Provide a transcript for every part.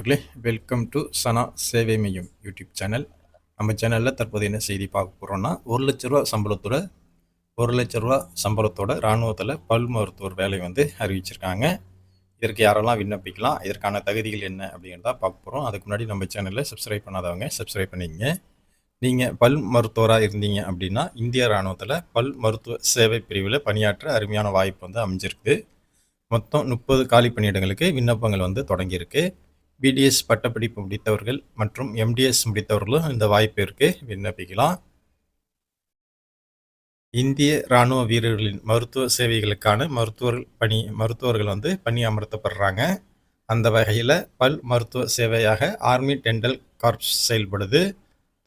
நண்பர்களே, welcome to சனா சேவை மையம் யூடியூப் சேனல். நம்ம சேனலில் தற்போது என்ன செய்தி பார்க்க போகிறோம்னா, ஒரு லட்ச ரூபா சம்பளத்தோட இராணுவத்தில் பல் மருத்துவர் வேலை அறிவிச்சிருக்காங்க. இதற்கு யாரெல்லாம் விண்ணப்பிக்கலாம், இதற்கான தகுதிகள் என்ன அப்படிங்கிறத பார்க்க போகிறோம். அதுக்கு முன்னாடி நம்ம சேனலில் சப்ஸ்கிரைப் பண்ணாதவங்க சப்ஸ்கிரைப் பண்ணிக்கங்க. நீங்கள் பல் மருத்துவராக இருந்தீங்க அப்படின்னா, இந்திய இராணுவத்தில் பல் மருத்துவ சேவை பிரிவில் பணியாற்ற அருமையான வாய்ப்பு அமைஞ்சிருக்கு. மொத்தம் 30 காலி பணியிடங்களுக்கு விண்ணப்பங்கள் தொடங்கியிருக்கு. பிடிஎஸ் பட்டப்படிப்பு முடித்தவர்கள் மற்றும் எம்டிஎஸ் முடித்தவர்களும் இந்த வாய்ப்பிற்கு விண்ணப்பிக்கலாம். இந்திய இராணுவ வீரர்களின் மருத்துவ சேவைகளுக்கான மருத்துவர்கள் பணி அமர்த்தப்படுறாங்க. அந்த வகையில் பல் மருத்துவ சேவையாக ஆர்மி டென்டல் கார்ப்ஸ் செயல்படுது.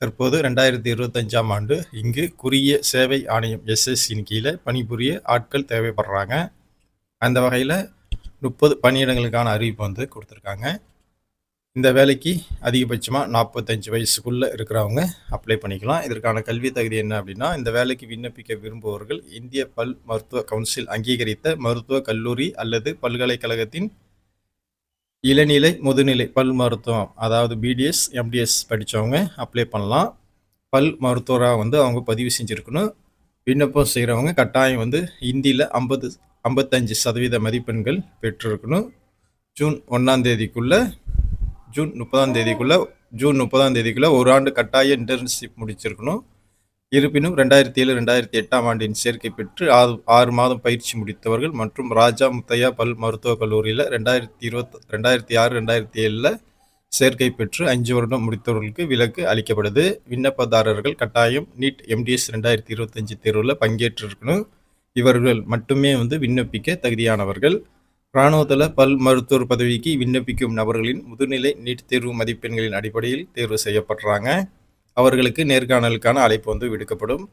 தற்போது 2025ஆம் ஆண்டு இங்கு குறுகிய சேவை ஆணையம் எஸ்எஸ்சின் கீழே பணிபுரிய ஆட்கள் தேவைப்படுறாங்க. அந்த வகையில் 30 பணியிடங்களுக்கான அறிவிப்பு கொடுத்துருக்காங்க. இந்த வேலைக்கு அதிகபட்சமாக 45 வயசுக்குள்ளே இருக்கிறவங்க அப்ளை பண்ணிக்கலாம். இதற்கான கல்வி தகுதி என்ன அப்படின்னா, இந்த வேலைக்கு விண்ணப்பிக்க விரும்புபவர்கள் இந்திய பல் மருத்துவ கவுன்சில் அங்கீகரித்த மருத்துவ கல்லூரி அல்லது பல்கலைக்கழகத்தின் இளநிலை முதுநிலை பல் மருத்துவம், அதாவது பிடிஎஸ் எம்டிஎஸ் படித்தவங்க அப்ளை பண்ணலாம். பல் மருத்துவராக அவங்க பதிவு செஞ்சுருக்கணும். விண்ணப்பம் செய்கிறவங்க கட்டாயம் ஹிந்தியில் 55% மதிப்பெண்கள் பெற்றிருக்கணும். ஜூன் 30ஆம் தேதிக்குள்ளே ஒரு ஆண்டு கட்டாய இன்டர்ன்ஷிப் முடிச்சிருக்கணும். இருப்பினும் 2007-2008ஆம் ஆண்டின் சேர்க்கை பெற்று 6 மாதம் பயிற்சி முடித்தவர்கள் மற்றும் ராஜா முத்தையா பல் மருத்துவக் கல்லூரியில் 2006-2007 சேர்க்கை பெற்று 5 வருடம் முடித்தவர்களுக்கு விலக்கு அளிக்கப்படுது. விண்ணப்பதாரர்கள் கட்டாயம் நீட் எம்டிஎஸ் 2025 தேர்வில் பங்கேற்றிருக்கணும். இவர்கள் மட்டுமே விண்ணப்பிக்க தகுதியானவர்கள். இராணுவத்தில் பல் மருத்துவர் பதவிக்கு விண்ணப்பிக்கும் நபர்களின் முதுநிலை நீட் தேர்வு மதிப்பெண்களின் அடிப்படையில் தேர்வு செய்யப்படுறாங்க. அவர்களுக்கு நேர்காணலுக்கான அழைப்பு விடுக்கப்படும்.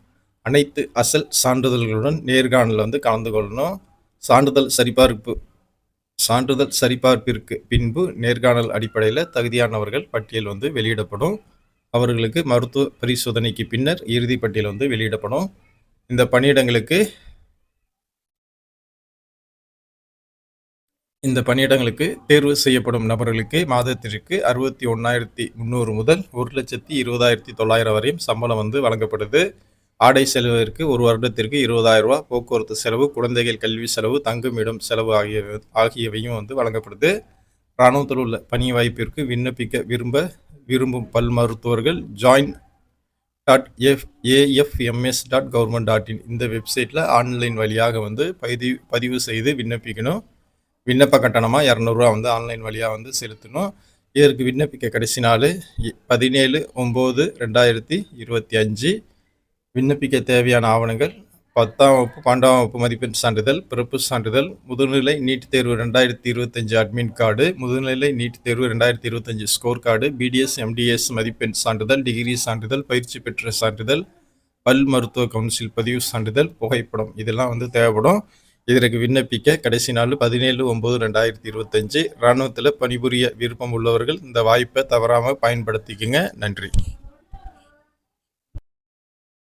அனைத்து அசல் சான்றிதழ்களுடன் நேர்காணல் கலந்து கொள்ளணும். சான்றிதழ் சரிபார்ப்பிற்கு பின்பு நேர்காணல் அடிப்படையில் தகுதியானவர்கள் பட்டியல் வெளியிடப்படும். அவர்களுக்கு மருத்துவ பரிசோதனைக்கு பின்னர் இறுதி பட்டியல் வெளியிடப்படும். இந்த பணியிடங்களுக்கு தேர்வு செய்யப்படும் நபர்களுக்கு மாதத்திற்கு 61,300 முதல் 1,20,900 வரையும் சம்பளம் வழங்கப்படுது. ஆடை செலவிற்கு ஒரு வருடத்திற்கு 20,000 ரூபா, போக்குவரத்து செலவு, குழந்தைகள் கல்வி செலவு, தங்குமிடம் செலவு ஆகியவையும் வழங்கப்படுது. இராணுவத்தில் உள்ள பணி வாய்ப்பிற்கு விண்ணப்பிக்க விரும்பும் பல் மருத்துவர்கள் join.afms.government.in இந்த வெப்சைட்டில் ஆன்லைன் வழியாக பதிவு செய்து விண்ணப்பிக்கணும். விண்ணப்ப கட்டணமாக 200 ரூபா ஆன்லைன் வழியாக செலுத்தணும். இதற்கு விண்ணப்பிக்க கடைசி நாள் 17/9/2025. விண்ணப்பிக்க தேவையான ஆவணங்கள் 10ஆம் வகுப்பு 12ஆம் வகுப்பு மதிப்பெண் சான்றிதழ், பிறப்பு சான்றிதழ், முதுநிலை நீட் தேர்வு 2025 அட்மிட் கார்டு, முதுநிலை நீட் தேர்வு 2025 ஸ்கோர் கார்டு, பிடிஎஸ் எம்டிஎஸ் மதிப்பெண் சான்றிதழ், டிகிரி சான்றிதழ், பயிற்சி பெற்ற சான்றிதழ், பல் மருத்துவ கவுன்சில் பதிவு சான்றிதழ், புகைப்படம் இதெல்லாம் தேவைப்படும். இதற்கு விண்ணப்பிக்க கடைசி நாள் 17/9/2025. இராணுவத்தில் பணிபுரிய விருப்பம் உள்ளவர்கள் இந்த வாய்ப்பை தவறாமல் பயன்படுத்திக்கங்க. நன்றி.